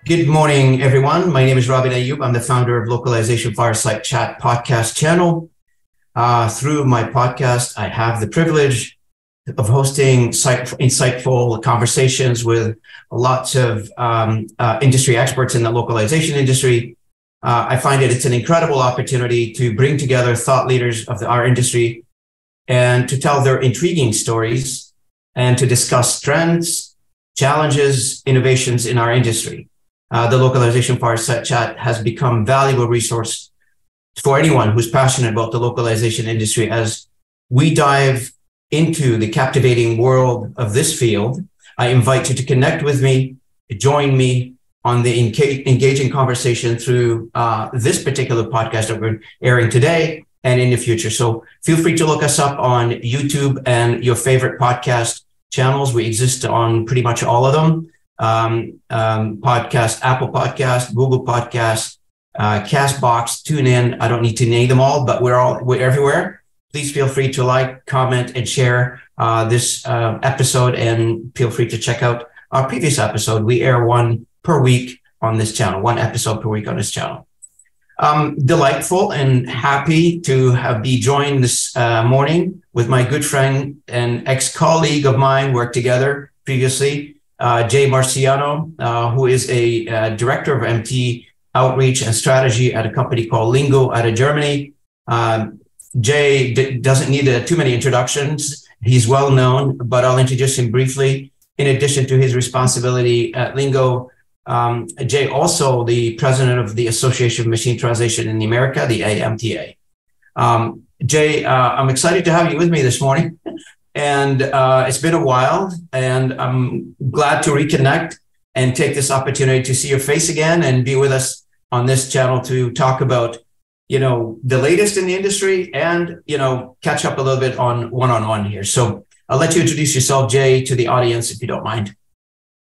Good morning, everyone. My name is Robin Ayub. I'm the founder of Localization Fireside Chat podcast channel. Through my podcast, I have the privilege of hosting insightful conversations with lots of industry experts in the localization industry. I find it's an incredible opportunity to bring together thought leaders of our industry and to tell their intriguing stories and to discuss trends, challenges, innovations in our industry. The Localization Fireside Chat has become a valuable resource for anyone who's passionate about the localization industry as we dive into the captivating world of this field. I invite you to connect with me, join me on the engaging conversation through this particular podcast that we're airing today and in the future. So feel free to look us up on YouTube and your favorite podcast channels. We exist on pretty much all of them. Podcast, Apple Podcast, Google Podcast, Castbox, TuneIn. I don't need to name them all, but we're everywhere. Please feel free to like, comment, and share this episode, and feel free to check out our previous episode. We air one per week on this channel, one episode per week on this channel. Delightful and happy to be joined this morning with my good friend and ex-colleague of mine, worked together previously, Jay Marciano, who is a director of MT outreach and strategy at a company called Lingo out of Germany. Jay doesn't need too many introductions. He's well known, but I'll introduce him briefly. In addition to his responsibility at Lingo, Jay also the president of the Association of Machine Translation in America, the AMTA. Jay, I'm excited to have you with me this morning. And it's been a while, and I'm glad to reconnect and take this opportunity to see your face again and be with us on this channel to talk about, the latest in the industry and, catch up a little bit on one-on-one here. So I'll let you introduce yourself, Jay, to the audience, if you don't mind.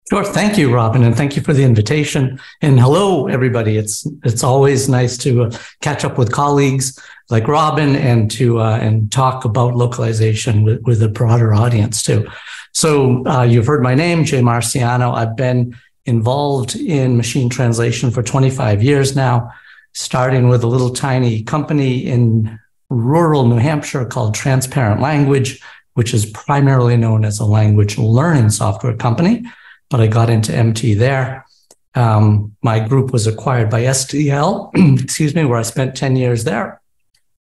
Sure. Thank you, Robin, and thank you for the invitation. And hello, everybody. It's always nice to catch up with colleagues like Robin and to and talk about localization with a broader audience too. So you've heard my name, Jay Marciano. I've been involved in machine translation for 25 years now, starting with a little tiny company in rural New Hampshire called Transparent Language, which is primarily known as a language learning software company. But I got into MT there. My group was acquired by SDL, where I spent 10 years there.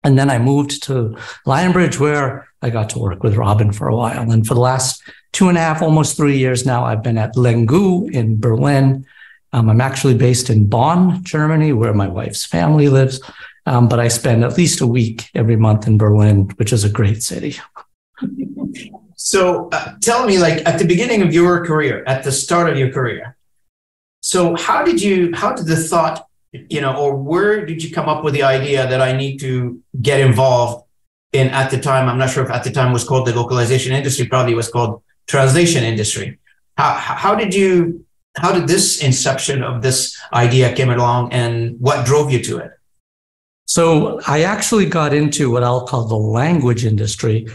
And then I moved to Lionbridge, where I got to work with Robin for a while. And for the last 2.5, almost 3 years now, I've been at Lengu in Berlin. I'm actually based in Bonn, Germany, where my wife's family lives. But I spend at least a week every month in Berlin, which is a great city. So tell me, at the beginning of your career, at the start of your career, so how did the thought, or where did you come up with the idea that I need to get involved in, at the time, I'm not sure if at the time it was called the localization industry, probably was called translation industry. How did this inception of this idea came along, and what drove you to it? So I actually got into what I'll call the language industry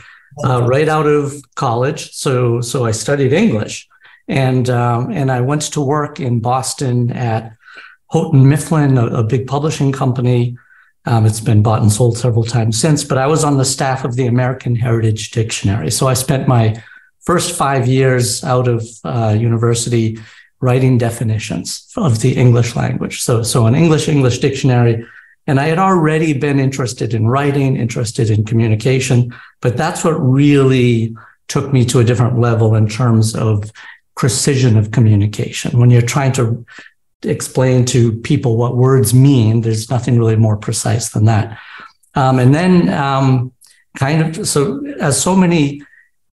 right out of college. So I studied English, and I went to work in Boston at Houghton Mifflin, a big publishing company. It's been bought and sold several times since, but I was on the staff of the American Heritage Dictionary. So I spent my first 5 years out of university writing definitions of the English language. So an English dictionary. And I had already been interested in writing, interested in communication, but that's what really took me to a different level in terms of precision of communication. When you're trying to explain to people what words mean, there's nothing really more precise than that. And then so as so many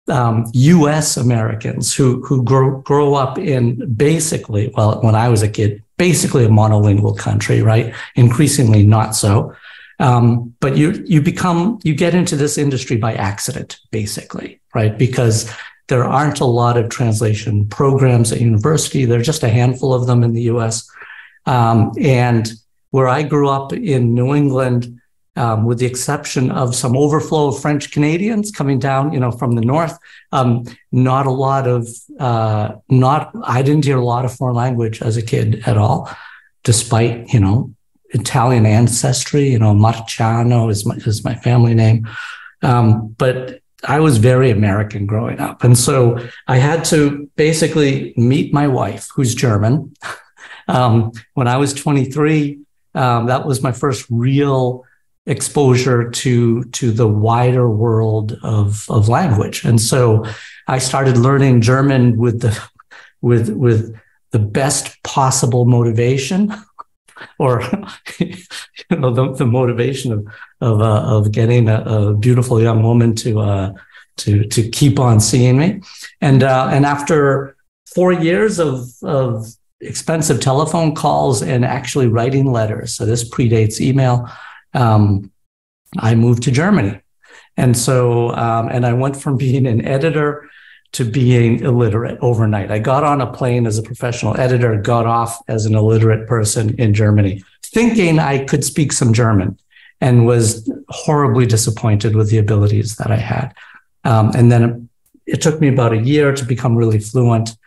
U.S. Americans who grow up in basically, well, when I was a kid, basically a monolingual country, right? Increasingly not so. But you get into this industry by accident, basically, right? Because there aren't a lot of translation programs at university. There are just a handful of them in the US. And where I grew up in New England, with the exception of some overflow of French Canadians coming down, from the north. Not a lot of, I didn't hear a lot of foreign language as a kid at all, despite, Italian ancestry. Marciano is my family name. But I was very American growing up. And so I had to basically meet my wife, who's German. When I was 23, that was my first real exposure to the wider world of language. And so I started learning German with the best possible motivation, or the motivation of getting a beautiful young woman to keep on seeing me. And after 4 years of expensive telephone calls and actually writing letters, so this predates email, I moved to Germany. And so, and I went from being an editor to being illiterate overnight. I got on a plane as a professional editor, got off as an illiterate person in Germany, thinking I could speak some German, and was horribly disappointed with the abilities that I had. And then it took me about a year to become really fluent.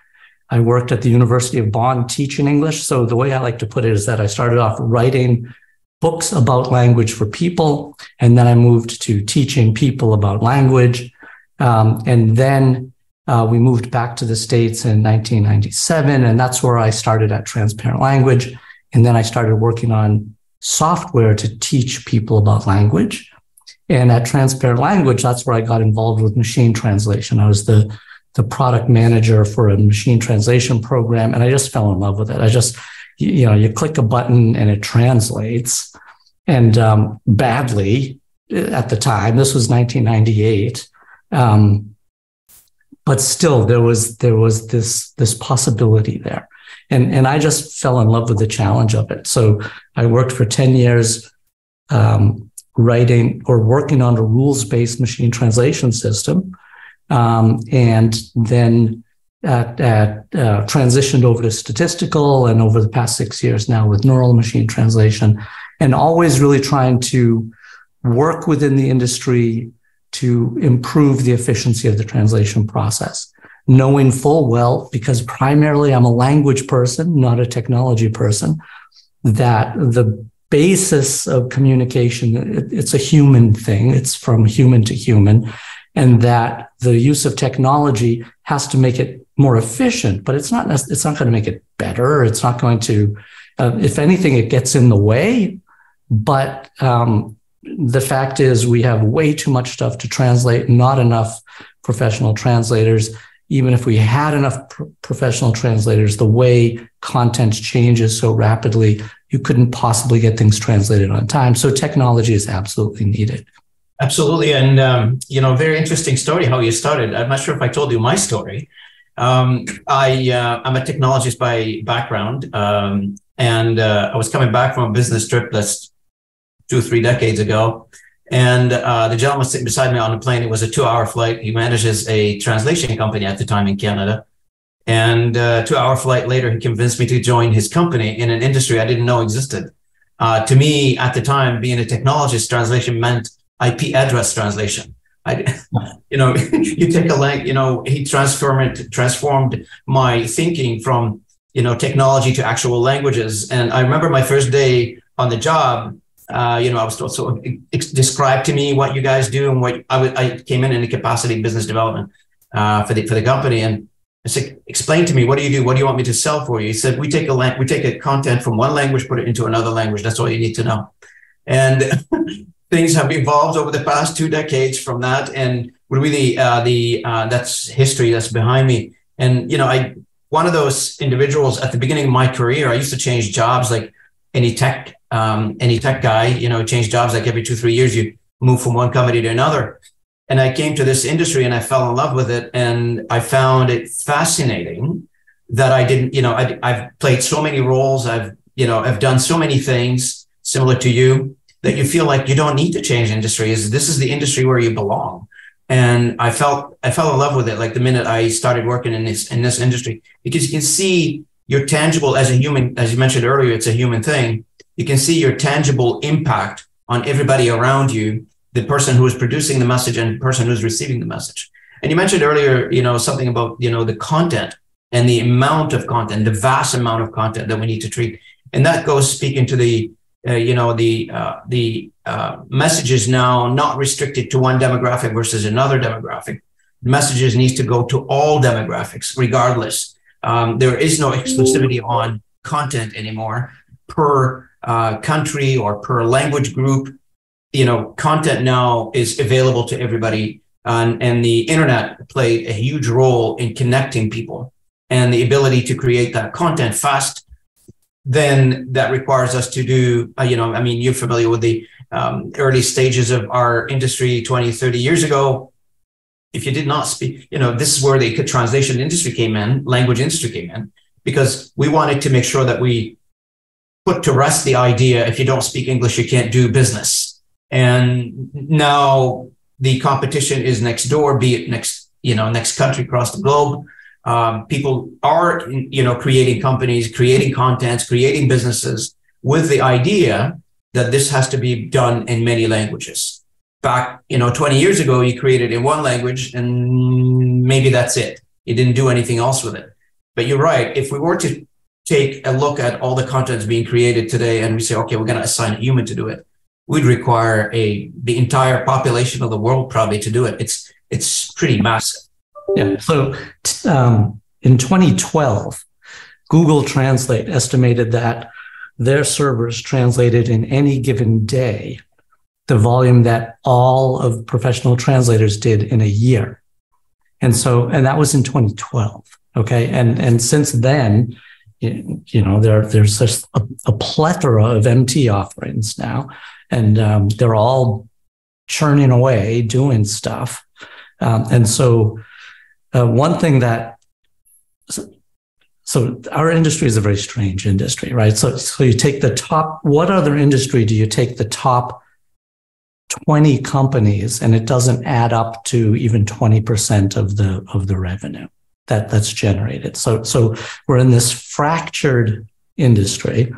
I worked at the University of Bonn teaching English. So the way I like to put it is that I started off writing books about language for people, and then I moved to teaching people about language. And then we moved back to the States in 1997, and that's where I started at Transparent Language. And then I started working on software to teach people about language. And at Transparent Language, that's where I got involved with machine translation. I was the product manager for a machine translation program, and I just fell in love with it. I just, you click a button and it translates, and badly at the time. This was 1998. But still, there was this possibility there. And I just fell in love with the challenge of it. So I worked for 10 years writing or working on a rules-based machine translation system. And then transitioned over to statistical, and over the past 6 years now with neural machine translation, and always really trying to work within the industry to improve the efficiency of the translation process, knowing full well, because primarily I'm a language person, not a technology person, that the basis of communication, it's a human thing. It's from human to human, and that the use of technology has to make it more efficient, but it's not going to make it better. It's not going to, if anything, it gets in the way. But the fact is, we have way too much stuff to translate, not enough professional translators. Even if we had enough professional translators, the way content changes so rapidly, you couldn't possibly get things translated on time. So technology is absolutely needed. Absolutely. And, very interesting story how you started. I'm not sure if I told you my story. I'm a technologist by background. And I was coming back from a business trip that's 2 or 3 decades ago. And the gentleman sitting beside me on the plane, it was a 2-hour flight. He manages a translation company at the time in Canada. And 2-hour flight later, he convinced me to join his company in an industry I didn't know existed. To me, at the time, being a technologist, translation meant IP address translation. You take he transformed my thinking from, technology to actual languages. And I remember my first day on the job, I was told, so describe to me what you guys do, and what I came in the capacity of business development for the company. And I said, explain to me, what do you do? What do you want me to sell for you? He said, we take a content from one language, put it into another language. That's all you need to know. And things have evolved over the past 2 decades from that. And really, that's history that's behind me. And, one of those individuals at the beginning of my career, I used to change jobs like any tech guy, change jobs like every 2-3 years, you move from one company to another. And I came to this industry and I fell in love with it. And I found it fascinating that I didn't, I've played so many roles. I've done so many things similar to you, that you feel like you don't need to change industry. This is the industry where you belong. And I fell in love with it like the minute I started working in this industry, because you can see your tangible, as a human, as you mentioned earlier, it's a human thing. You can see your tangible impact on everybody around you, the person who is producing the message and the person who's receiving the message. And you mentioned earlier, something about, the content and the amount of content, the vast amount of content that we need to treat. And that goes speaking to the messages now not restricted to one demographic versus another demographic. Messages needs to go to all demographics, regardless. There is no exclusivity on content anymore per country or per language group. Content now is available to everybody, and the internet played a huge role in connecting people, and the ability to create that content fast. Then that requires us to do, you're familiar with the early stages of our industry 20, 30 years ago. If you did not speak, this is where the translation industry came in, language industry came in, because we wanted to make sure that we put to rest the idea, if you don't speak English, you can't do business. And now the competition is next door, be it next country across the globe. People are, creating companies, creating contents, creating businesses with the idea that this has to be done in many languages. Back, 20 years ago, you created in one language and maybe that's it. You didn't do anything else with it. But you're right. If we were to take a look at all the contents being created today and we say, okay, we're going to assign a human to do it, we'd require the entire population of the world probably to do it. It's pretty massive. Yeah. So in 2012, Google Translate estimated that their servers translated in any given day the volume that all of professional translators did in a year. And that was in 2012. Okay. And since then, there's just a plethora of MT offerings now, and they're all churning away, doing stuff. One thing so our industry is a very strange industry, right? So you take the top, what other industry do you take the top 20 companies and it doesn't add up to even 20% of the revenue that's generated? So we're in this fractured industry,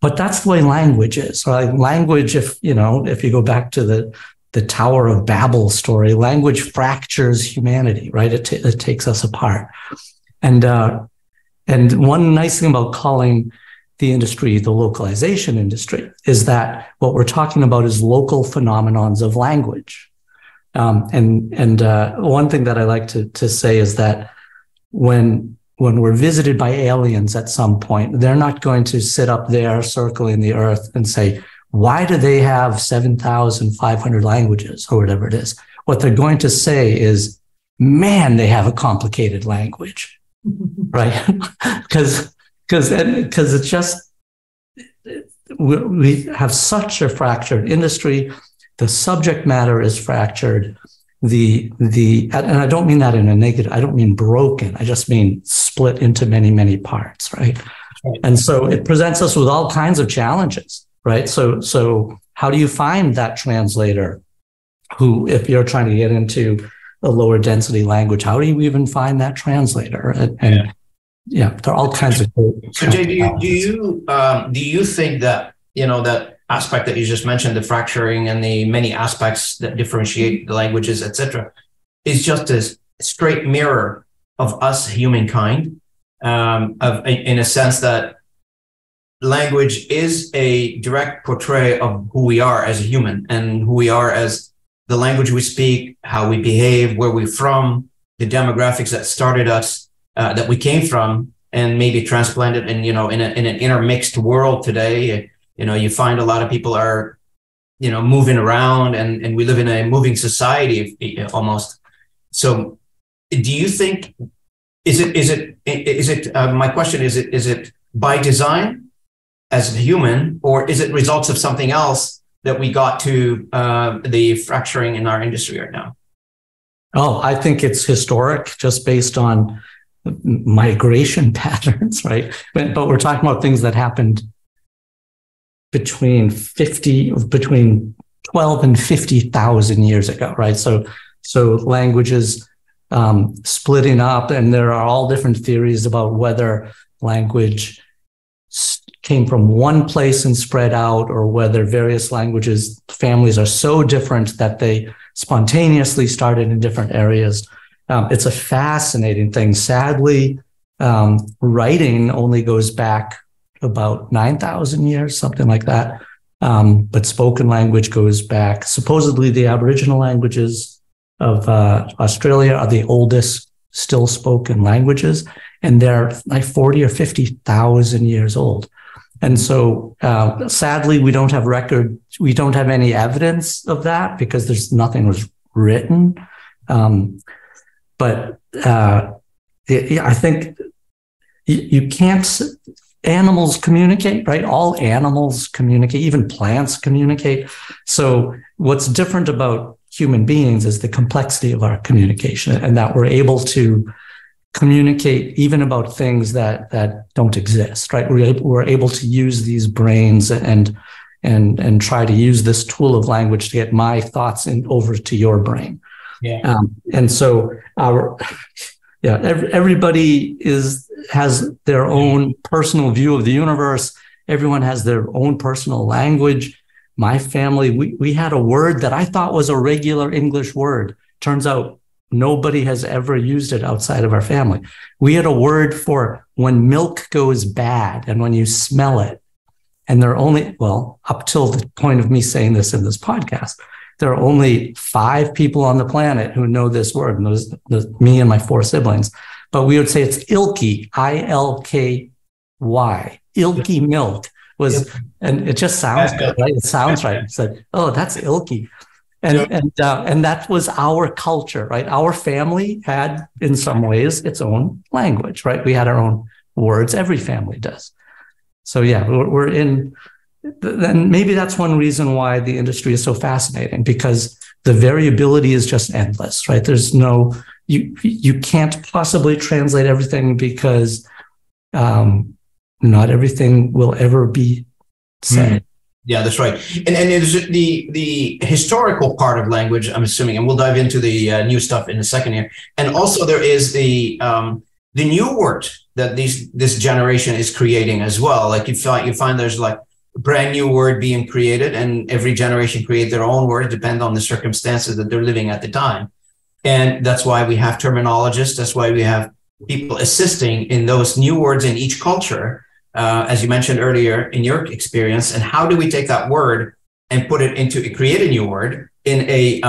but that's the way language is, right? Language, if you go back to the Tower of Babel story, language fractures humanity, right? It takes us apart. And one nice thing about calling the industry the localization industry is that what we're talking about is local phenomenons of language. And one thing that I like to say is that when we're visited by aliens at some point, they're not going to sit up there circling the earth and say, why do they have 7,500 languages or whatever it is? What they're going to say is, man, they have a complicated language, right? Because it's just, we have such a fractured industry. The subject matter is fractured. And I don't mean that in a negative, I don't mean broken. I just mean split into many, many parts, right? And so it presents us with all kinds of challenges, right? So how do you find that translator who, if you're trying to get into a lower density language, how do you even find that translator? And there are all kinds of. So Jay, do you think that, that aspect that you just mentioned, the fracturing and the many aspects that differentiate the languages, et cetera, is just a straight mirror of us humankind, in a sense that language is a direct portray of who we are as a human and who we are as the language we speak, how we behave, where we're from, the demographics that started us, that we came from, and maybe transplanted in an intermixed world today. You find a lot of people are, moving around, and we live in a moving society almost. So do you think, my question is it by design as a human, or is it results of something else that we got to the fracturing in our industry right now? Oh, I think it's historic, just based on migration patterns, right? But we're talking about things that happened between 12 and 50,000 years ago, right? So languages splitting up, and there are all different theories about whether language came from one place and spread out, or whether various languages, families are so different that they spontaneously started in different areas. It's a fascinating thing. Sadly, writing only goes back about 9,000 years, something like that. But spoken language goes back. Supposedly, the Aboriginal languages of Australia are the oldest still spoken languages, and they're like 40 or 50,000 years old. And so, sadly, we don't have any evidence of that because nothing was written. But I think you can't. Animals communicate, right? All animals communicate, even plants communicate. So what's different about human beings is the complexity of our communication, and that we're able to communicate even about things that don't exist, right? We're able to use these brains and try to use this tool of language to get my thoughts over to your brain. Yeah. And so everybody has their own personal view of the universe. Everyone has their own personal language. My family, we had a word that I thought was a regular English word. Turns out nobody has ever used it outside of our family. We had a word for when milk goes bad and when you smell it. And there are only, up till the point of me saying this in this podcast, there are only 5 people on the planet who know this word, and those me and my 4 siblings. But we would say it's ilky, ILKY, ilky milk was, and it just sounds good, right? It sounds right. It's like, oh, that's ilky. And that was our culture, right? Our family had, in some ways, its own language, right? We had our own words. Every family does. So yeah, we're in. Then maybe that's one reason why the industry is so fascinating, because the variability is just endless, right? There's no, you can't possibly translate everything because not everything will ever be said. Yeah, that's right. And there's the historical part of language, I'm assuming, and we'll dive into the new stuff in a second here. And also there is the new word that this generation is creating as well. Like you find there's like brand new word being created, and every generation create their own word, depend on the circumstances that they're living at the time. And that's why we have terminologists. That's why we have people assisting in those new words in each culture, as you mentioned earlier in your experience. And how do we take that word and create a new word in a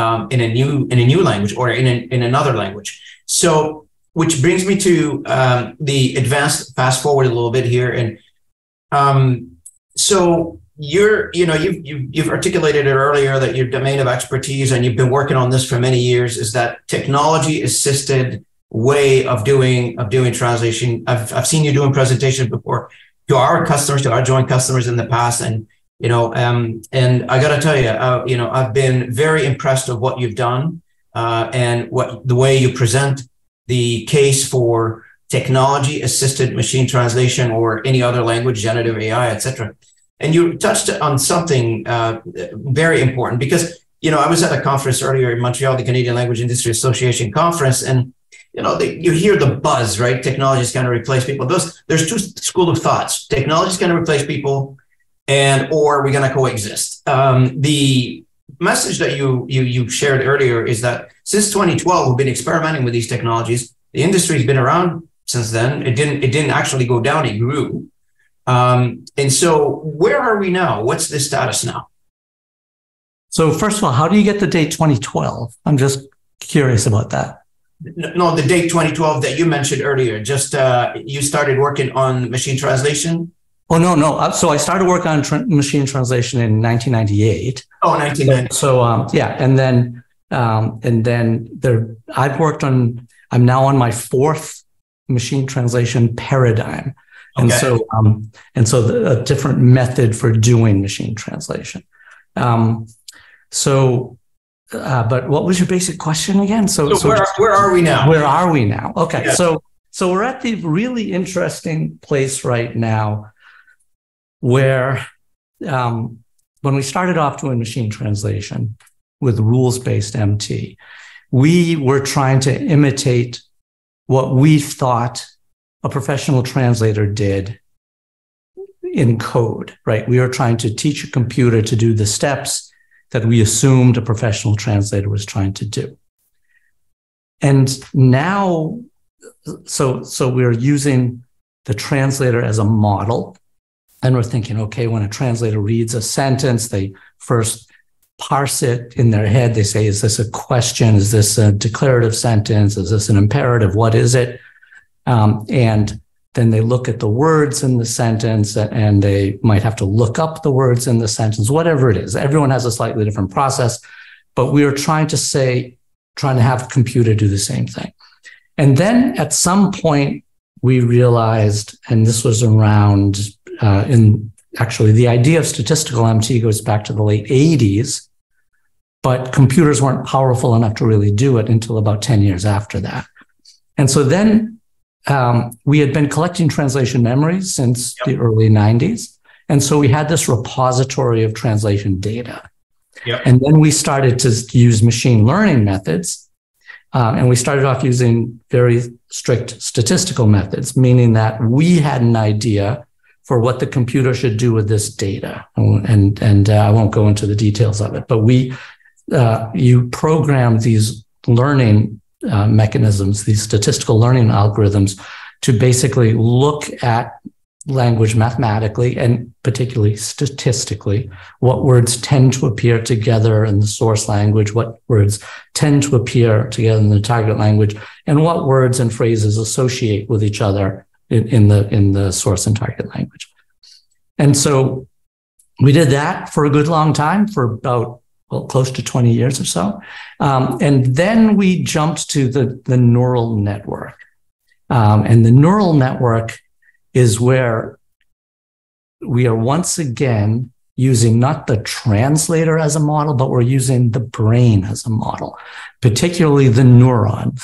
new language or in another language? So, which brings me to the advanced fast forward a little bit here. And so you've articulated it earlier that your domain of expertise, and you've been working on this for many years, is that technology assisted way of doing translation. I've seen you doing presentations before to our customers, to our joint customers in the past, and and I got to tell you, I've been very impressed with what you've done and the way you present the case for technology assisted machine translation or any other language, generative AI, etc. And you touched on something very important, because I was at a conference earlier in Montreal, the Canadian Language Industry Association conference, and you hear the buzz, right? Technology is going to replace people. There's 2 schools of thoughts. Technology is going to replace people, or we're going to coexist. The message that you shared earlier is that since 2012, we've been experimenting with these technologies. The industry has been around since then. It didn't actually go down; it grew. And so, where are we now? What's the status now? So, first of all, how do you get the date 2012? I'm just curious about that. No, the date 2012 that you mentioned earlier. Just you started working on machine translation. Oh, no. So I started work on machine translation in 1998. Oh, 1990. So and then I'm now on my 4th machine translation paradigm. And so a different method for doing machine translation. But what was your basic question again? So where are we now? Where are we now? Okay. Yeah. So we're at the really interesting place right now where when we started off doing machine translation with rules-based MT, we were trying to imitate what we thought a professional translator did in code, right? We are trying to teach a computer to do the steps that we assumed a professional translator was trying to do. And now, so we're using the translator as a model. And we're thinking, okay, when a translator reads a sentence, they first parse it in their head. They say, is this a question? Is this a declarative sentence? Is this an imperative? What is it? And then they look at the words in the sentence, and they might have to look up the words in the sentence, whatever it is. Everyone has a slightly different process, but we are trying to have the computer do the same thing. And then at some point, we realized, and this was around actually the idea of statistical MT goes back to the late 80s, but computers weren't powerful enough to really do it until about 10 years after that. And so then we had been collecting translation memories since the early 90s. And so we had this repository of translation data. And then we started to use machine learning methods. And we started off using very strict statistical methods, meaning that we had an idea for what the computer should do with this data. And I won't go into the details of it, but you program these learning mechanisms, these statistical learning algorithms, to basically look at language mathematically and particularly statistically, what words tend to appear together in the source language, what words tend to appear together in the target language, and what words and phrases associate with each other in the source and target language. And so we did that for a good long time, for about close to 20 years or so. And then we jumped to the neural network. And the neural network is where we are once again using not the translator as a model, but we're using the brain as a model, particularly the neuron,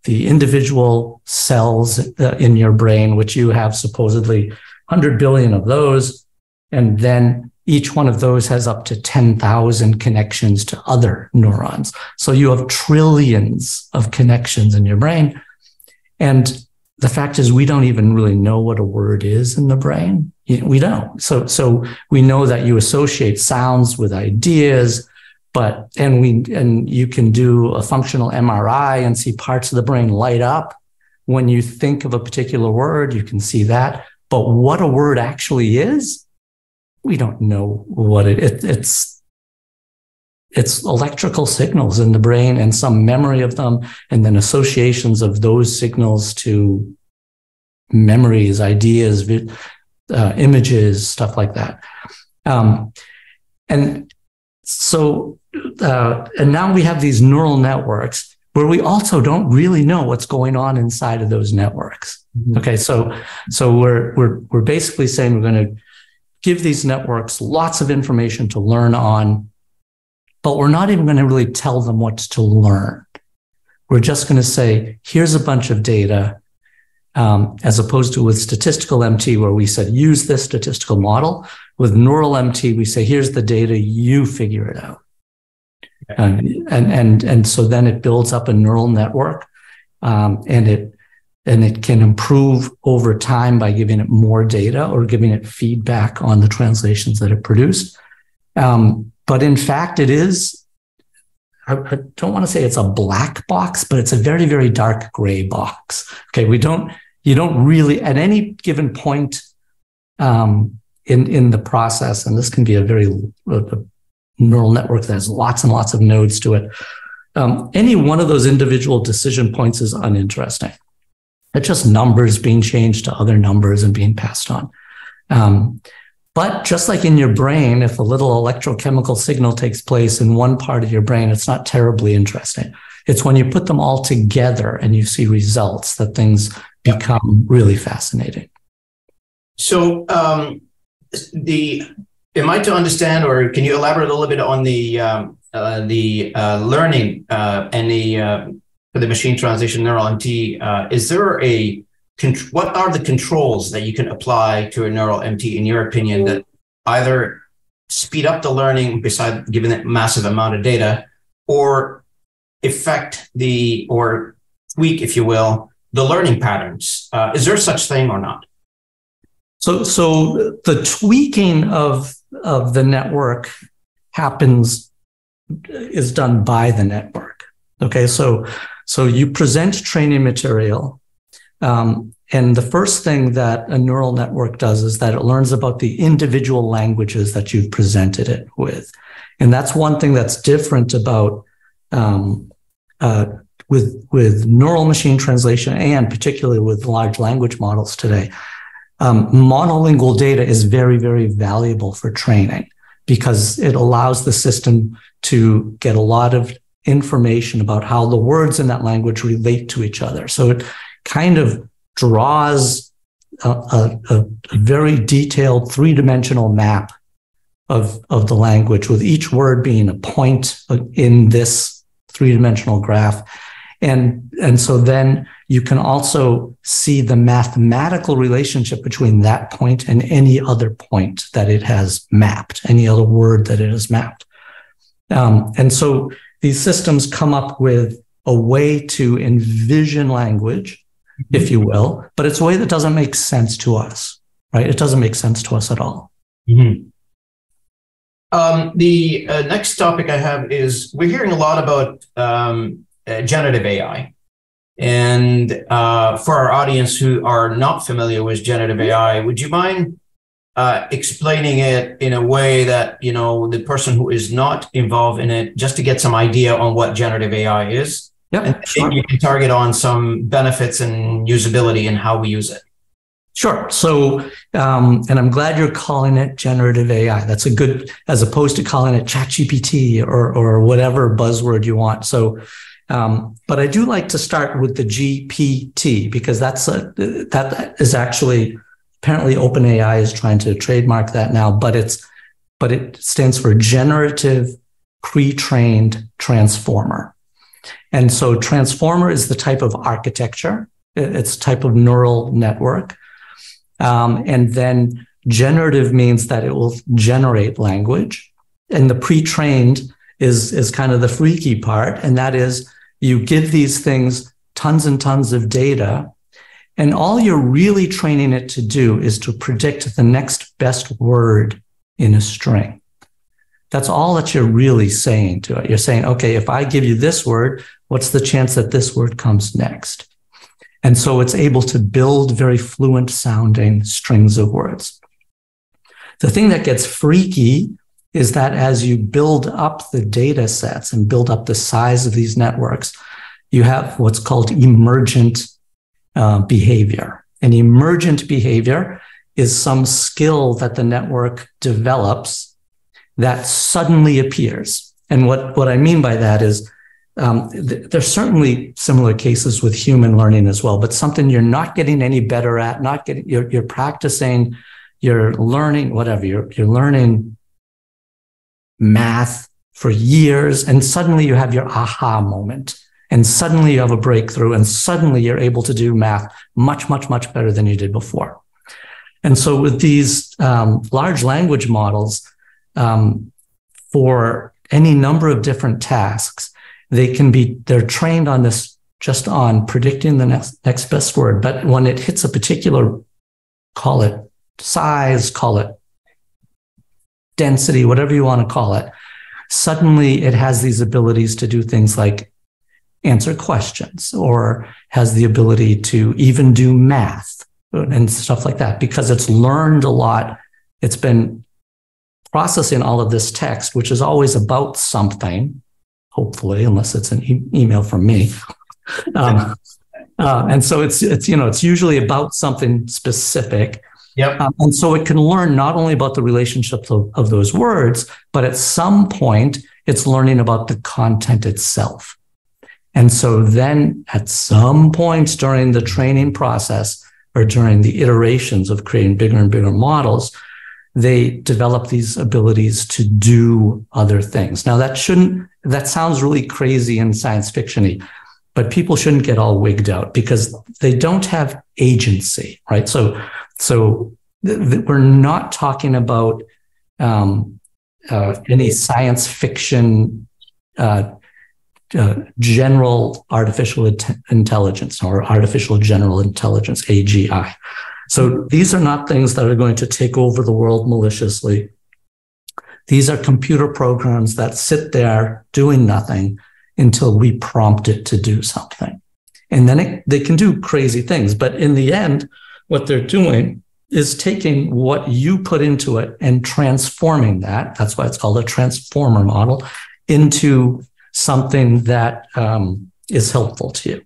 the individual cells in your brain, which you have supposedly 100 billion of those. And then each one of those has up to 10,000 connections to other neurons. So you have trillions of connections in your brain. And the fact is, we don't even really know what a word is in the brain. We don't. So we know that you associate sounds with ideas, and you can do a functional MRI and see parts of the brain light up. When you think of a particular word, you can see that. But what a word actually is, we don't know what it's electrical signals in the brain and some memory of them, and then associations of those signals to memories, ideas, images, stuff like that. And now we have these neural networks where we also don't really know what's going on inside of those networks. Mm-hmm. Okay, so we're basically saying we're going to give these networks lots of information to learn on, but we're not even going to really tell them what to learn. We're just going to say, here's a bunch of data, as opposed to with statistical MT, where we said, use this statistical model. With neural MT, we say, here's the data, you figure it out. Okay. And so then it builds up a neural network, and it can improve over time by giving it more data or giving it feedback on the translations that it produced. But in fact, it is, I don't want to say it's a black box, but it's a very, very dark gray box. Okay, you don't really, at any given point in the process, and this can be a neural network that has lots and lots of nodes to it, any one of those individual decision points is uninteresting. It's just numbers being changed to other numbers and being passed on. But just like in your brain, if a little electrochemical signal takes place in one part of your brain, it's not terribly interesting. It's when you put them all together and you see results that things become really fascinating. So am I to understand, or can you elaborate a little bit on the learning and for the machine translation neural MT? Is there what are the controls that you can apply to a neural MT, in your opinion, that either speed up the learning, besides giving it massive amount of data, or affect or tweak, if you will, the learning patterns? Is there such thing or not? So the tweaking of the network is done by the network. Okay, so you present training material, and the first thing that a neural network does is that it learns about the individual languages that you've presented it with, and that's one thing that's different about with neural machine translation, and particularly with large language models today. Monolingual data is very, very valuable for training because it allows the system to get a lot of information about how the words in that language relate to each other. So it kind of draws a very detailed three-dimensional map of the language, with each word being a point in this three-dimensional graph. And so then you can also see the mathematical relationship between that point and any other point that it has mapped, any other word that it has mapped. And so these systems come up with a way to envision language, if you will, but it's a way that doesn't make sense to us, right? It doesn't make sense to us at all. Mm-hmm. The next topic I have is, we're hearing a lot about generative AI. And for our audience who are not familiar with generative AI, would you mind explaining it in a way that, the person who is not involved in it, just to get some idea on what generative AI is? Yep, and sure. you can target on some benefits and usability and how we use it. Sure. So, and I'm glad you're calling it generative AI. That's a good, as opposed to calling it ChatGPT or whatever buzzword you want. So, but I do like to start with the GPT, because that is actually, apparently OpenAI is trying to trademark that now, but it stands for Generative Pre-trained Transformer. And so transformer is the type of architecture. It's a type of neural network. And then generative means that it will generate language. And the pre-trained is kind of the freaky part. And that is, you give these things tons and tons of data, and all you're really training it to do is to predict the next best word in a string. That's all that you're really saying to it. You're saying, okay, if I give you this word, what's the chance that this word comes next? And so it's able to build very fluent sounding strings of words. The thing that gets freaky is that as you build up the data sets and build up the size of these networks, you have what's called emergent behavior. And emergent behavior is some skill that the network develops that suddenly appears. And what I mean by that is, there's certainly similar cases with human learning as well, but something you're not getting any better at, you're practicing, you're learning, whatever, you're learning math for years, and suddenly you have your aha moment, and suddenly you have a breakthrough, and suddenly you're able to do math much, much, much better than you did before. And so with these large language models, for any number of different tasks, they're trained on this, just on predicting the next best word. But when it hits a particular, call it size, call it density, whatever you want to call it, suddenly it has these abilities to do things like answer questions, or has the ability to even do math and stuff like that, because it's learned a lot. It's been processing all of this text, which is always about something, hopefully, unless it's an email from me. And so it's usually about something specific. Yep. And so it can learn not only about the relationships of those words, but at some point it's learning about the content itself. And so then at some point during the training process, or during the iterations of creating bigger and bigger models, they develop these abilities to do other things. Now that sounds really crazy and science fiction-y, but people shouldn't get all wigged out, because they don't have agency, right? So we're not talking about any science fiction general artificial intelligence, or artificial general intelligence, AGI. So these are not things that are going to take over the world maliciously. These are computer programs that sit there doing nothing until we prompt it to do something. And then they can do crazy things. But in the end, what they're doing is taking what you put into it and transforming that. That's why it's called a transformer model, into something that is helpful to you.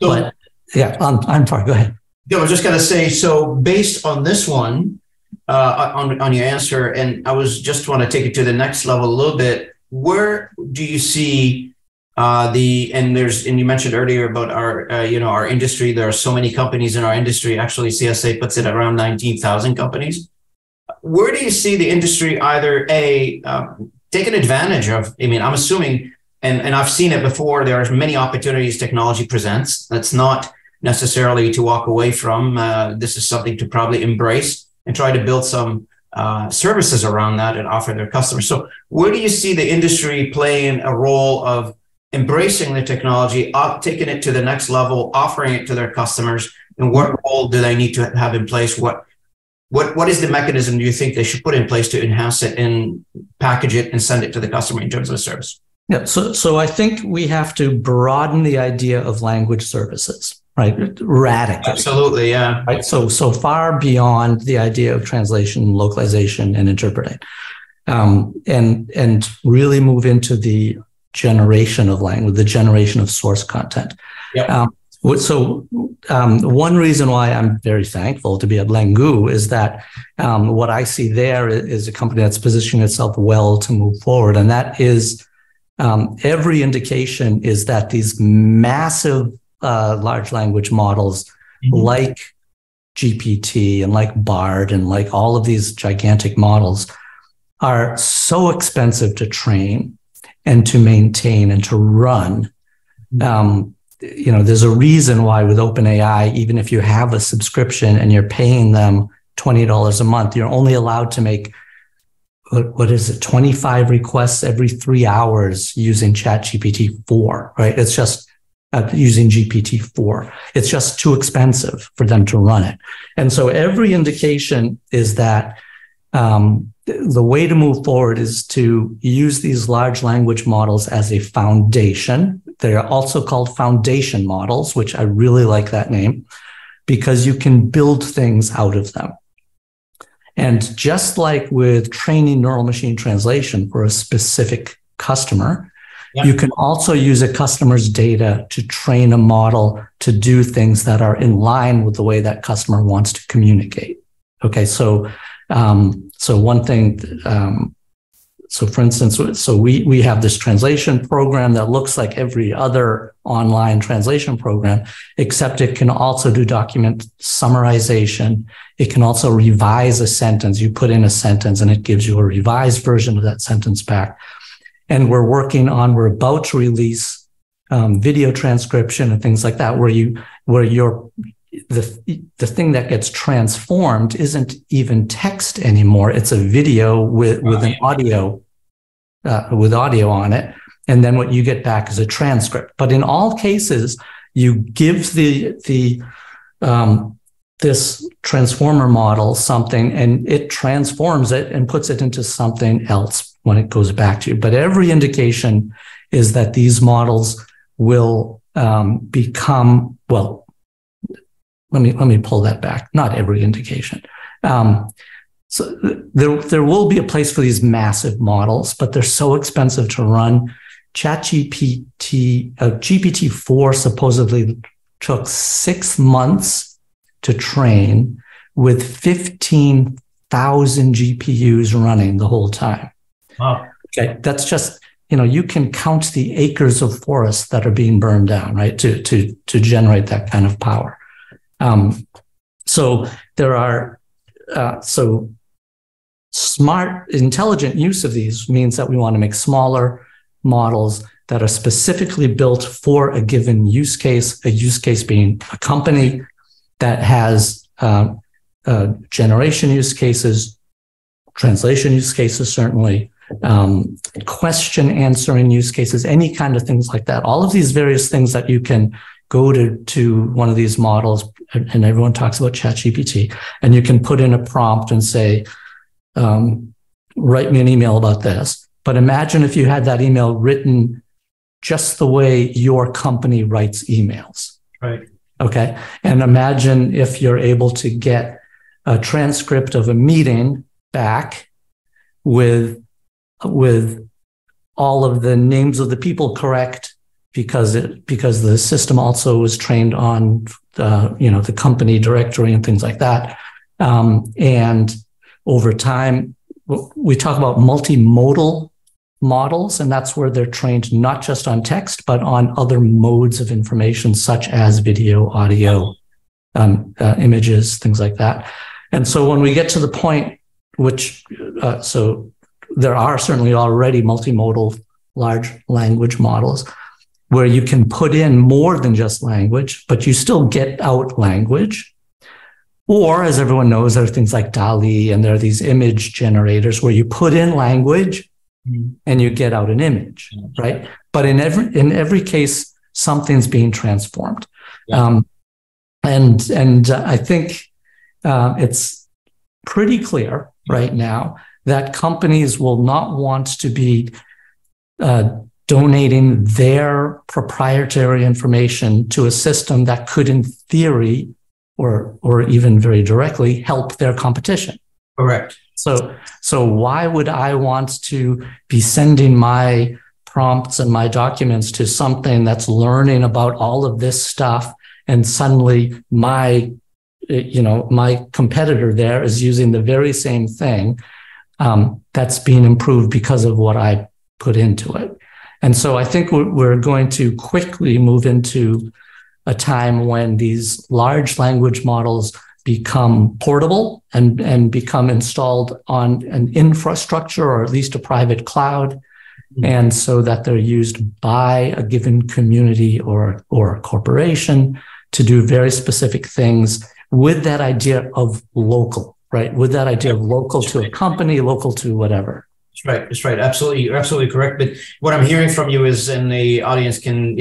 So, but yeah, I'm sorry, go ahead. Yeah, I was just going to say, so based on this one, on your answer, and I was just want to take it to the next level a little bit. Where do you see and you mentioned earlier about our industry. There are so many companies in our industry. Actually, CSA puts it around 19,000 companies. Where do you see the industry either taking advantage of? I mean, I'm assuming, and I've seen it before, there are many opportunities technology presents. That's not necessarily to walk away from. This is something to probably embrace and try to build some services around that and offer their customers. So where do you see the industry playing a role of embracing the technology, taking it to the next level, offering it to their customers, and what role do they need to have in place? What is the mechanism do you think they should put in place to enhance it and package it and send it to the customer in terms of a service? Yeah, so I think we have to broaden the idea of language services, right? Radically. Absolutely, yeah. Right. So far beyond the idea of translation, localization, and interpreting, and really move into the generation of language, the generation of source content. Yep. One reason why I'm very thankful to be at Langu is that what I see there is a company that's positioning itself well to move forward. And that is every indication is that these massive large language models like GPT and like BARD and like all of these gigantic models are so expensive to train and to maintain and to run. There's a reason why with OpenAI, even if you have a subscription and you're paying them $20 a month, you're only allowed to make, 25 requests every 3 hours using ChatGPT-4, right? It's just using GPT-4. It's just too expensive for them to run it. And so every indication is that the way to move forward is to use these large language models as a foundation. They are also called foundation models, which I really like that name, because you can build things out of them. And just like with training neural machine translation for a specific customer, you can also use a customer's data to train a model to do things that are in line with the way that customer wants to communicate. Okay, so one thing, so for instance, we have this translation program that looks like every other online translation program, except it can also do document summarization. It can also revise a sentence. You put in a sentence and it gives you a revised version of that sentence back. And we're about to release video transcription and things like that, the thing that gets transformed isn't even text anymore. It's a video with an audio, with audio on it. And then what you get back is a transcript. But in all cases, you give this transformer model something and it transforms it and puts it into something else when it goes back to you. But every indication is that these models will become, well, let me pull that back. Not every indication. So there will be a place for these massive models, but they're so expensive to run. GPT-4 supposedly took 6 months to train with 15,000 GPUs running the whole time. Wow. Okay, that's just, you can count the acres of forest that are being burned down, right, to generate that kind of power. So there are, smart, intelligent use of these means that we want to make smaller models that are specifically built for a given use case, a use case being a company that has generation use cases, translation use cases, certainly, question answering use cases, any kind of things like that. All of these various things that you can go to one of these models, and everyone talks about ChatGPT, and you can put in a prompt and say, write me an email about this. But imagine if you had that email written just the way your company writes emails. Right. Okay. And imagine if you're able to get a transcript of a meeting back with all of the names of the people correct, because the system also was trained on the company directory and things like that. And over time, we talk about multimodal models, and that's where they're trained not just on text, but on other modes of information, such as video, audio, images, things like that. And so when we get to the point, so there are certainly already multimodal large language models where you can put in more than just language, but you still get out language. Or, as everyone knows, there are things like DALL-E, and there are these image generators where you put in language and you get out an image, right? But in every case, something's being transformed. Yeah. And I think it's pretty clear right now that companies will not want to be donating their proprietary information to a system that could, in theory, or even very directly, help their competition. Correct. So why would I want to be sending my prompts and my documents to something that's learning about all of this stuff, and suddenly my competitor there is using the very same thing that's being improved because of what I put into it? And so I think we're going to quickly move into a time when these large language models become portable and become installed on an infrastructure, or at least a private cloud, and so that they're used by a given community or a corporation to do very specific things, with that idea of local, right? With that idea of local to a company, local to whatever. That's right. Absolutely. You're absolutely correct. But what I'm hearing from you is, and the audience can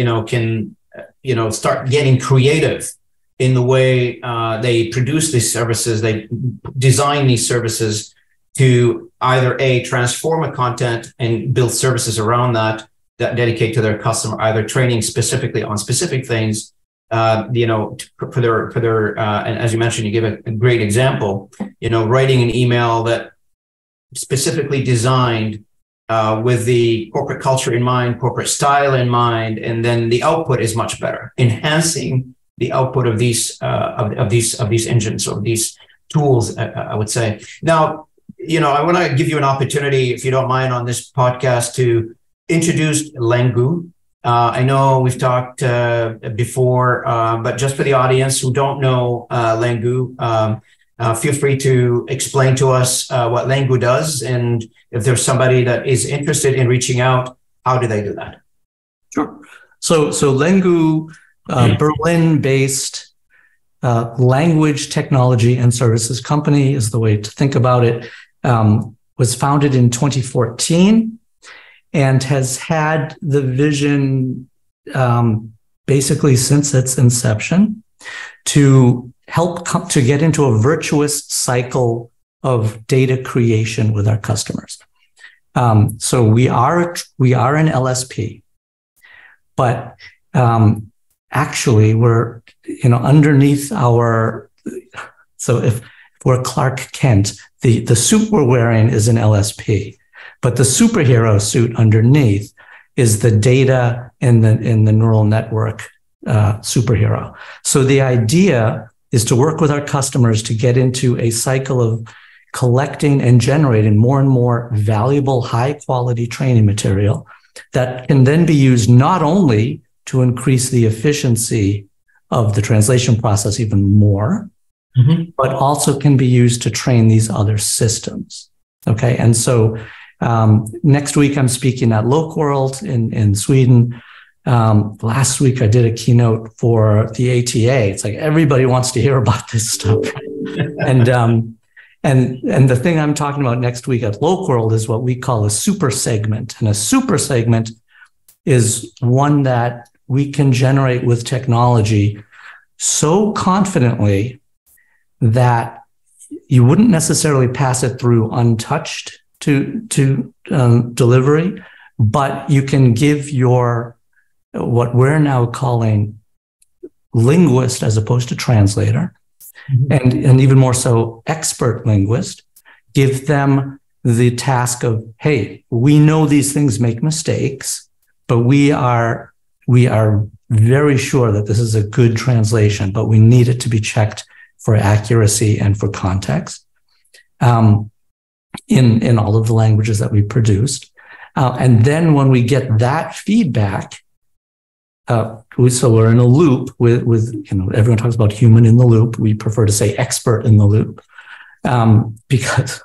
start getting creative in the way they produce these services. They design these services to either transform a content and build services around that dedicate to their customer, either training specifically on specific things, for their and as you mentioned, you give a great example, writing an email that specifically designed with the corporate culture in mind, corporate style in mind, and then the output is much better, enhancing the output of these engines or these tools, I would say. Now, I want to give you an opportunity, if you don't mind, on this podcast to introduce Lengu. I know we've talked before, but just for the audience who don't know Lengu, feel free to explain to us what Lengu does, and if there's somebody that is interested in reaching out, how do they do that? Sure. So Lengu, Berlin-based language technology and services company is the way to think about it. Was founded in 2014 and has had the vision basically since its inception to help to get into a virtuous cycle of data creation with our customers. So we are an LSP, but actually we're underneath our. So if we're Clark Kent, the suit we're wearing is an LSP, but the superhero suit underneath is the data in the neural network superhero. So the idea is to work with our customers to get into a cycle of collecting and generating more and more valuable, high quality training material that can then be used not only to increase the efficiency of the translation process even more, but also can be used to train these other systems. Okay. And so next week I'm speaking at Locworld in Sweden. Last week I did a keynote for the ATA. It's like everybody wants to hear about this stuff. Right? And the thing I'm talking about next week at Locworld is what we call a super segment. And a super segment is one that we can generate with technology so confidently that you wouldn't necessarily pass it through untouched to delivery, but you can give your, what we're now calling linguist as opposed to translator, and even more so expert linguist, give them the task of, hey, we know these things make mistakes, but we are very sure that this is a good translation, but we need it to be checked for accuracy and for context in all of the languages that we produced. And then when we get that feedback, so we're in a loop with everyone talks about human in the loop. We prefer to say expert in the loop, because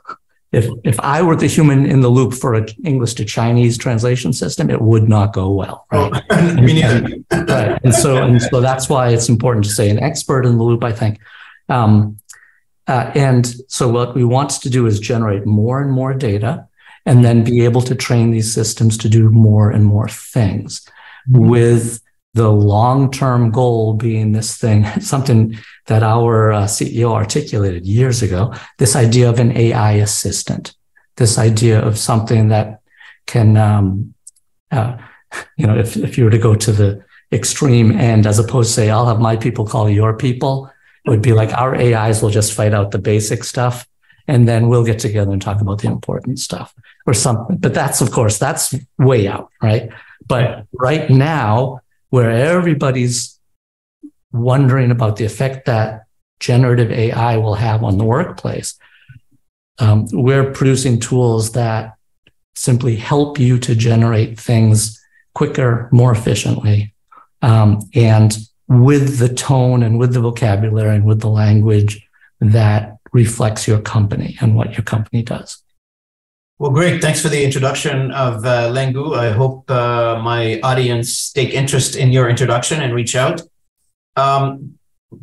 if I were the human in the loop for an English to Chinese translation system, it would not go well, right? Me neither. Right. And so that's why it's important to say an expert in the loop, I think. And so what we want to do is generate more and more data, and then be able to train these systems to do more and more things, with the long-term goal being this thing, something that our CEO articulated years ago, this idea of an AI assistant, this idea of something that can, if you were to go to the extreme end, as opposed to say, I'll have my people call your people, it would be like our AIs will just fight out the basic stuff, and then we'll get together and talk about the important stuff or something. But that's, of course, that's way out, right? But right now, where everybody's wondering about the effect that generative AI will have on the workplace, we're producing tools that simply help you to generate things quicker, more efficiently, and with the tone and with the vocabulary and with the language that reflects your company and what your company does. Well, great. Thanks for the introduction of Lengu. I hope my audience take interest in your introduction and reach out.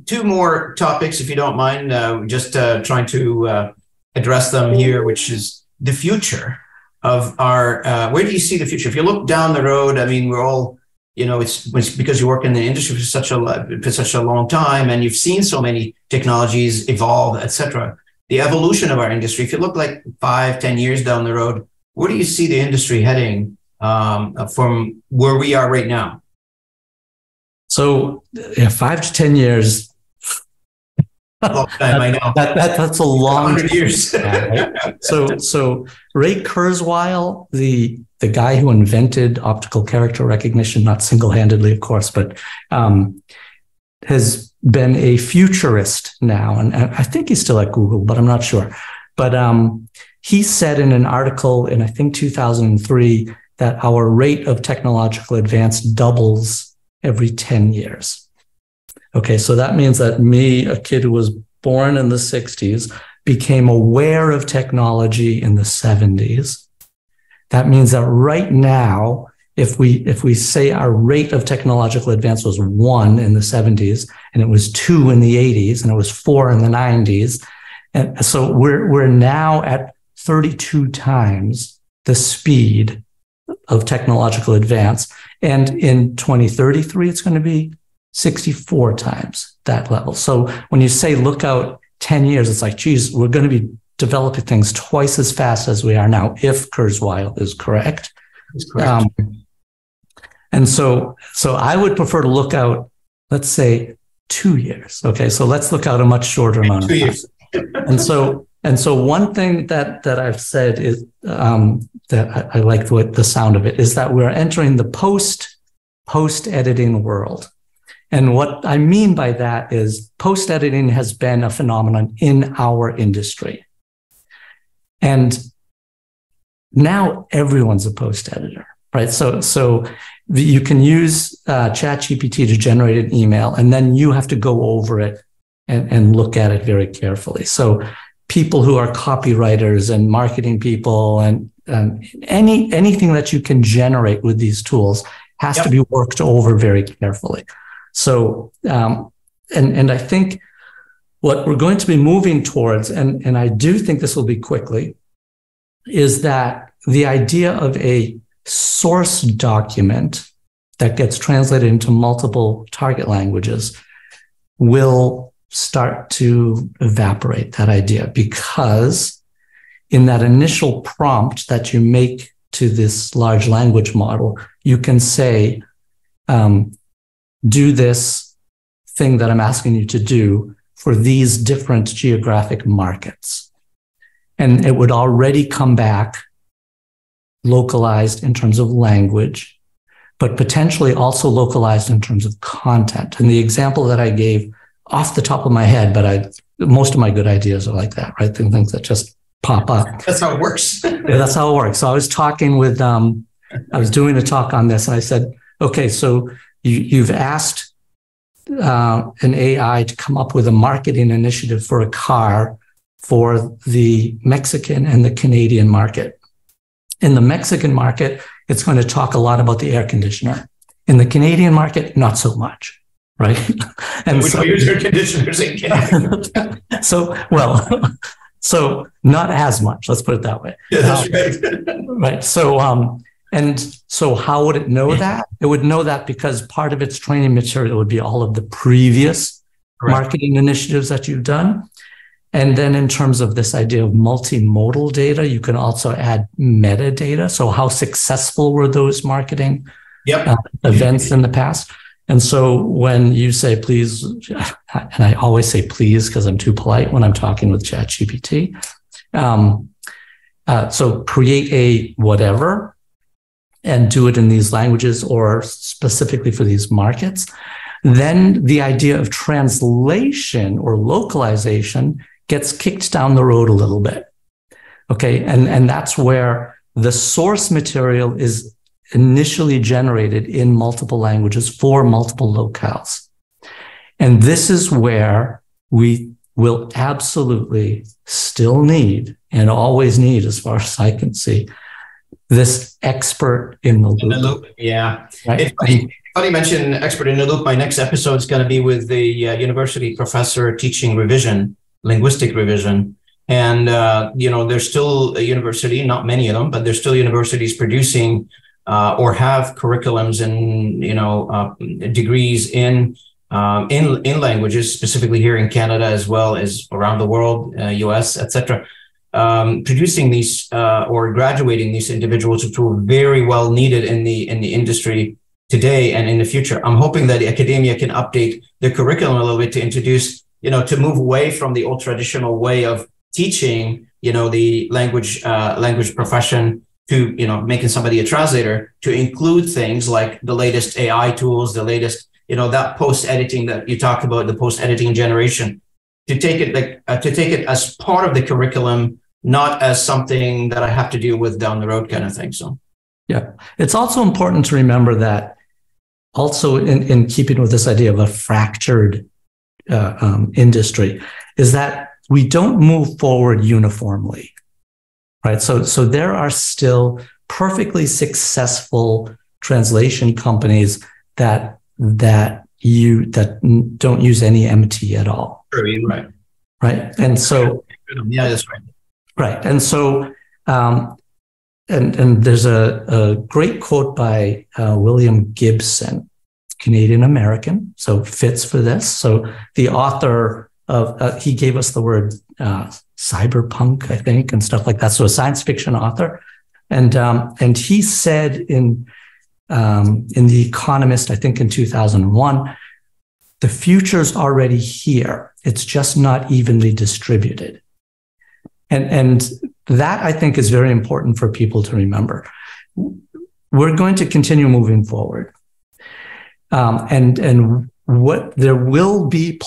Two more topics, if you don't mind, just trying to address them here, which is the future of our, where do you see the future? If you look down the road, I mean, we're all, it's because you work in the industry for such a long time, and you've seen so many technologies evolve, et cetera. The evolution of our industry, if you look like 5-10 years down the road, where do you see the industry heading from where we are right now? So 5 to 10 years. Long time, I know. That's a long 100 years. Right? So Ray Kurzweil, the guy who invented optical character recognition, not single-handedly, of course, but has been a futurist now. And I think he's still at Google, but I'm not sure. But he said in an article in, I think, 2003, that our rate of technological advance doubles every 10 years. Okay, so that means that me, a kid who was born in the 60s, became aware of technology in the 70s. That means that right now, if we say our rate of technological advance was 1 in the 70s, and it was 2 in the 80s, and it was 4 in the 90s, and so we're now at 32 times the speed of technological advance, and in 2033 it's going to be 64 times that level. So when you say look out 10 years, it's like, geez, we're going to be developing things twice as fast as we are now, if Kurzweil is correct. That's correct. And so I would prefer to look out, let's say, 2 years. Okay, so let's look out a much shorter amount of time. 2 years. And so one thing that I've said is that I like the sound of it is that we're entering the post-editing world. And what I mean by that is post-editing has been a phenomenon in our industry. And now everyone's a post-editor, right? So you can use ChatGPT to generate an email, and then you have to go over it and look at it very carefully. So people who are copywriters and marketing people and anything that you can generate with these tools has to be worked over very carefully. So, and I think what we're going to be moving towards, and I do think this will be quickly, is that the idea of a source document that gets translated into multiple target languages will start to evaporate, that idea, because in that initial prompt that you make to this large language model, you can say, do this thing that I'm asking you to do for these different geographic markets. And it would already come back localized in terms of language, but potentially also localized in terms of content. And the example that I gave off the top of my head, but most of my good ideas are like that, right? Things that just pop up. That's how it works. Yeah, that's how it works. So I was talking with, I was doing a talk on this, and I said, okay, so you've asked an AI to come up with a marketing initiative for a car for the Mexican and the Canadian market. In the Mexican market, it's going to talk a lot about the air conditioner. In the Canadian market, not so much, right? And we don't use air conditioners in Canada. So not as much, let's put it that way. Yeah, that's right. Right. So how would it know that? It would know that because part of its training material would be all of the previous marketing initiatives that you've done. And then in terms of this idea of multimodal data, you can also add metadata. So how successful were those marketing events in the past? And so when you say, please, and I always say please because I'm too polite when I'm talking with ChatGPT. So create a whatever and do it in these languages or specifically for these markets. Then the idea of translation or localization gets kicked down the road a little bit. Okay. And that's where the source material is initially generated in multiple languages for multiple locales. And this is where we will absolutely still need and always need, as far as I can see, this expert in the loop. Yeah. Right? It's funny you mention expert in the loop. My next episode is going to be with the university professor teaching revision, linguistic revision. And, there's still a university, not many of them, but there's still universities producing or have curriculums and, degrees in languages, specifically here in Canada, as well as around the world, US, etc. Producing these or graduating these individuals who are very well needed in the industry today and in the future. I'm hoping that the academia can update the curriculum a little bit to introduce, to move away from the old traditional way of teaching, the language profession to, making somebody a translator, to include things like the latest AI tools, the latest, that post-editing that you talked about, the post-editing generation, to take it as part of the curriculum, not as something that I have to deal with down the road kind of thing. So, yeah, it's also important to remember that also in keeping with this idea of a fractured industry is that we don't move forward uniformly, right? So there are still perfectly successful translation companies that don't use any MT at all. Right. Right. And so, yeah, that's right. Right. And so, and there's a great quote by William Gibson, Canadian American, so fits for this. So the author of, he gave us the word cyberpunk, I think, and stuff like that. So a science fiction author. And he said in The Economist, I think in 2001, the future's already here. It's just not evenly distributed. And that, I think, is very important for people to remember. We're going to continue moving forward. And what there will be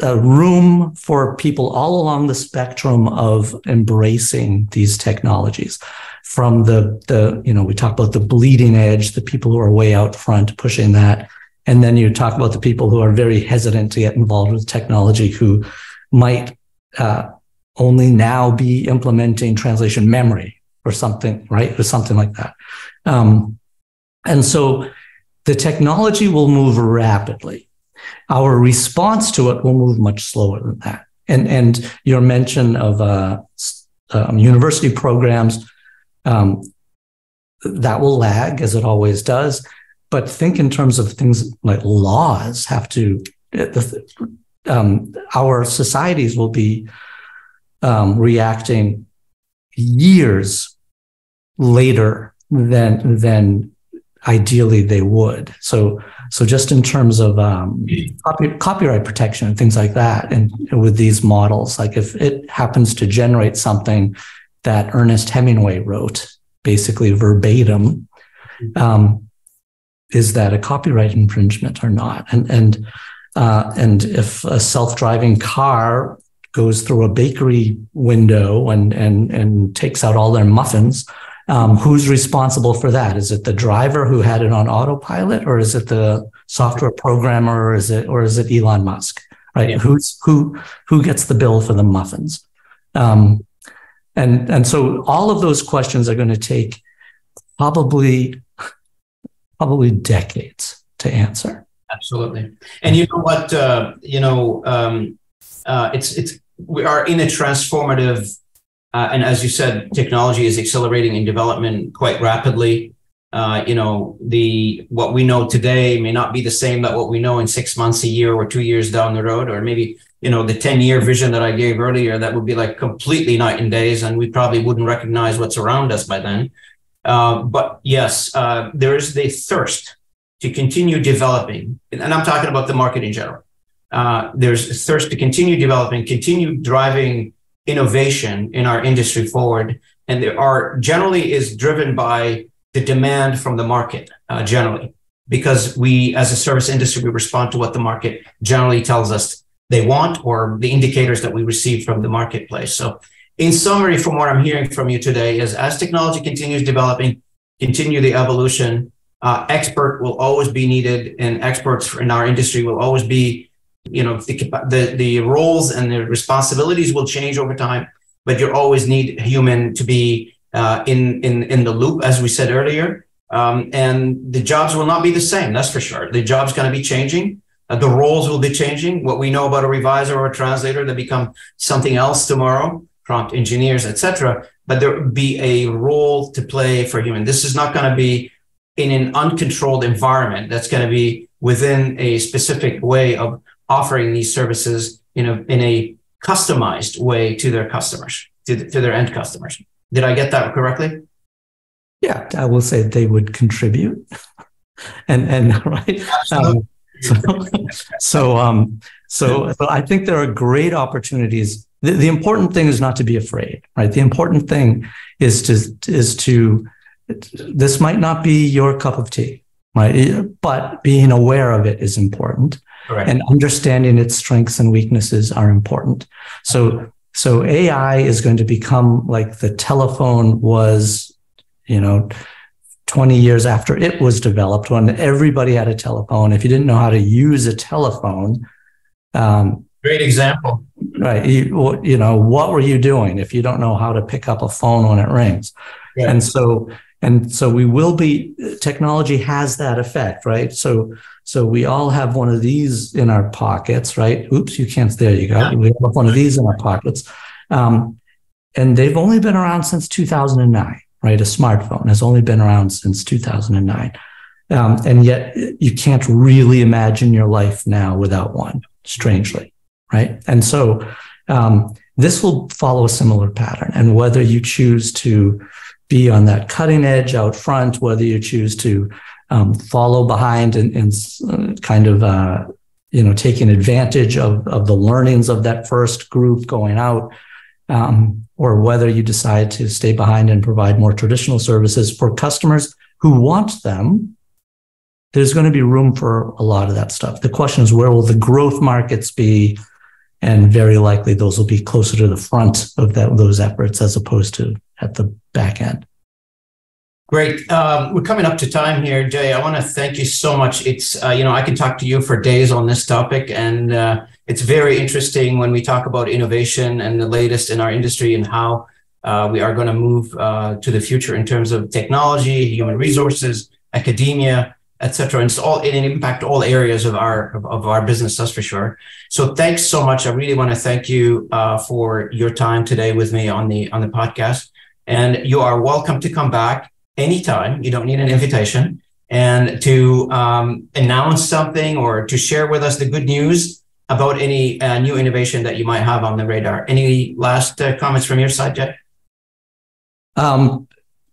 room for people all along the spectrum of embracing these technologies, from we talk about the bleeding edge, the people who are way out front pushing that. And then you talk about the people who are very hesitant to get involved with technology, who might only now be implementing translation memory or something, right? Or something like that. And so the technology will move rapidly. Our response to it will move much slower than that. And your mention of university programs, that will lag, as it always does. but think in terms of things like laws have to, our societies will be reacting years later than ideally they would. So just in terms of copyright protection and things like that, and with these models, like if it happens to generate something that Ernest Hemingway wrote, basically verbatim, is that a copyright infringement or not? And if a self-driving car goes through a bakery window and takes out all their muffins, who's responsible for that? Is it the driver who had it on autopilot, or is it the software programmer, or is it Elon Musk? Right? Yeah. Who gets the bill for the muffins? And so all of those questions are going to take probably decades to answer. Absolutely. And you know what? We are in a transformative. And as you said, technology is accelerating in development quite rapidly. What we know today may not be the same that what we know in 6 months, a year, or 2 years down the road, or maybe, the 10-year vision that I gave earlier, that would be like completely night and days, and we probably wouldn't recognize what's around us by then. But yes, there is the thirst to continue developing, and I'm talking about the market in general. There's a thirst to continue developing, continue driving innovation in our industry forward, and generally is driven by the demand from the market, generally, because we, as a service industry, we respond to what the market generally tells us they want, or the indicators that we receive from the marketplace. So in summary, from what I'm hearing from you today, is as technology continues developing, continue the evolution, expert will always be needed, and experts in our industry will always be, the roles and the responsibilities will change over time, but you always need human to be in the loop, as we said earlier. And the jobs will not be the same, that's for sure. The job's going to be changing. The roles will be changing. What we know about a reviser or a translator, they become something else tomorrow, prompt engineers, etc. But there will be a role to play for human. This is not going to be in an uncontrolled environment. That's going to be within a specific way of offering these services in a customized way to their customers, to their end customers. Did I get that correctly? Yeah, I will say they would contribute, and right. So I think there are great opportunities. The important thing is not to be afraid, right? The important thing is to this might not be your cup of tea, right? But being aware of it is important. Correct. And understanding its strengths and weaknesses are important. So AI is going to become like the telephone was, 20 years after it was developed, when everybody had a telephone. If you didn't know how to use a telephone, great example, right? What were you doing if you don't know how to pick up a phone when it rings? Yeah. And so we will be. Technology has that effect, right? So we all have one of these in our pockets, right? Oops, you can't. There you go. Yeah. We have one of these in our pockets, and they've only been around since 2009. Right, a smartphone has only been around since 2009, and yet you can't really imagine your life now without one. Strangely, right? And so this will follow a similar pattern. And whether you choose to be on that cutting edge out front, whether you choose to follow behind and kind of taking advantage of the learnings of that first group going out. Or whether you decide to stay behind and provide more traditional services for customers who want them, there's going to be room for a lot of that stuff. The question is, where will the growth markets be? And very likely those will be closer to the front of those efforts as opposed to at the back end. Great. We're coming up to time here, Jay. I want to thank you so much. It's, I can talk to you for days on this topic, and it's very interesting when we talk about innovation and the latest in our industry and how we are going to move to the future in terms of technology, human resources, academia, etc. And it impact all areas of our business, that's for sure. So thanks so much. I really want to thank you for your time today with me on the podcast. And you are welcome to come back anytime. You don't need an invitation. and to announce something or to share with us the good news about any new innovation that you might have on the radar. Any last comments from your side, Jay?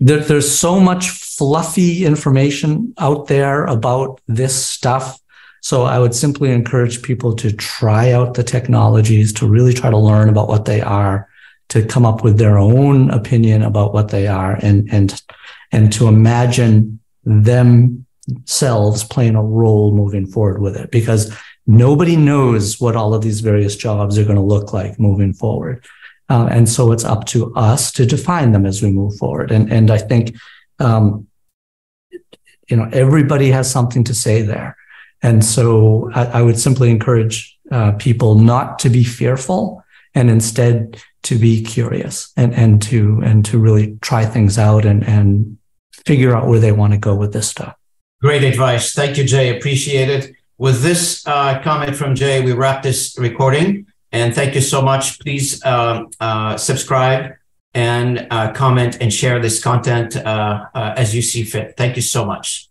There's so much fluffy information out there about this stuff. So I would simply encourage people to try out the technologies, to really try to learn about what they are, to come up with their own opinion about what they are, and to imagine themselves playing a role moving forward with it, because nobody knows what all of these various jobs are going to look like moving forward. And so it's up to us to define them as we move forward. And I think, everybody has something to say there. And so I would simply encourage people not to be fearful, and instead to be curious and to really try things out and figure out where they want to go with this stuff. Great advice. Thank you, Jay. Appreciate it. With this comment from Jay, we wrap this recording. And thank you so much. Please subscribe and comment and share this content as you see fit. Thank you so much.